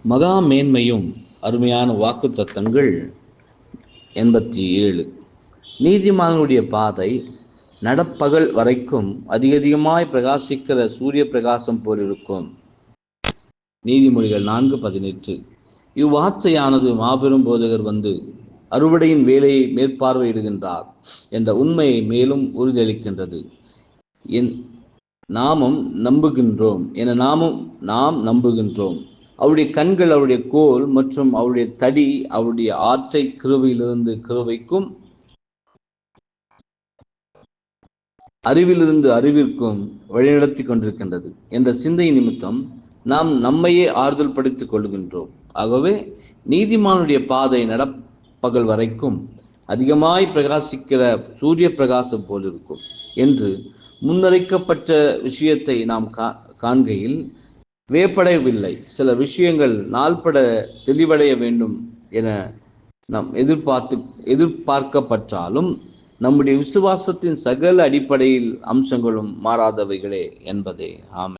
மகா மேன்மையும் அருமையான வாக்குத்தத்தங்கள் 87. நீதிமானுடைய பாதை நடப்பகல் வரைக்கும் அதிகமாய் பிரகாசிக்கிற சூரிய பிரகாசம் போல் இருக்கும். நீதிமொழிகள் 4:18. இவ்வார்த்தையானது மாபெரும் போதகர் வந்து அறுவடையின் வேலையை மேற்பார்வையிடுகின்றார் என்ற உண்மையை மேலும் உறுதியளிக்கின்றது. நாம் நம்புகின்றோம். அவருடைய கண்கள் அவருடைய கோல் மற்றும் அவருடைய தடி அவருடைய ஆற்றை கிருபையிலிருந்து கிருபைக்கும் அறிவிலிருந்து அறிவிற்கும் வழிநடத்தி கொண்டிருக்கின்றது என்ற சிந்தை நிமித்தம் நாம் நம்மையே ஆறுதல் படுத்திக் கொள்கின்றோம். ஆகவே நீதிமானுடைய பாதை நடப்பகல் வரைக்கும் அதிகமாய் பிரகாசிக்கிற சூரிய பிரகாசம் போல் இருக்கும் என்று முன்னறிக்கப்பட்ட விஷயத்தை நாம் காண்கையில் வியப்படையவில்லை. சில விஷயங்கள் நாள்பட தெளிவடைய வேண்டும் என நாம் எதிர்பார்க்கப்பட்டாலும் நம்முடைய விசுவாசத்தின் சகல அடிப்படையில் அம்சங்களும் மாறாதவைகளே என்பதே. ஆமென்.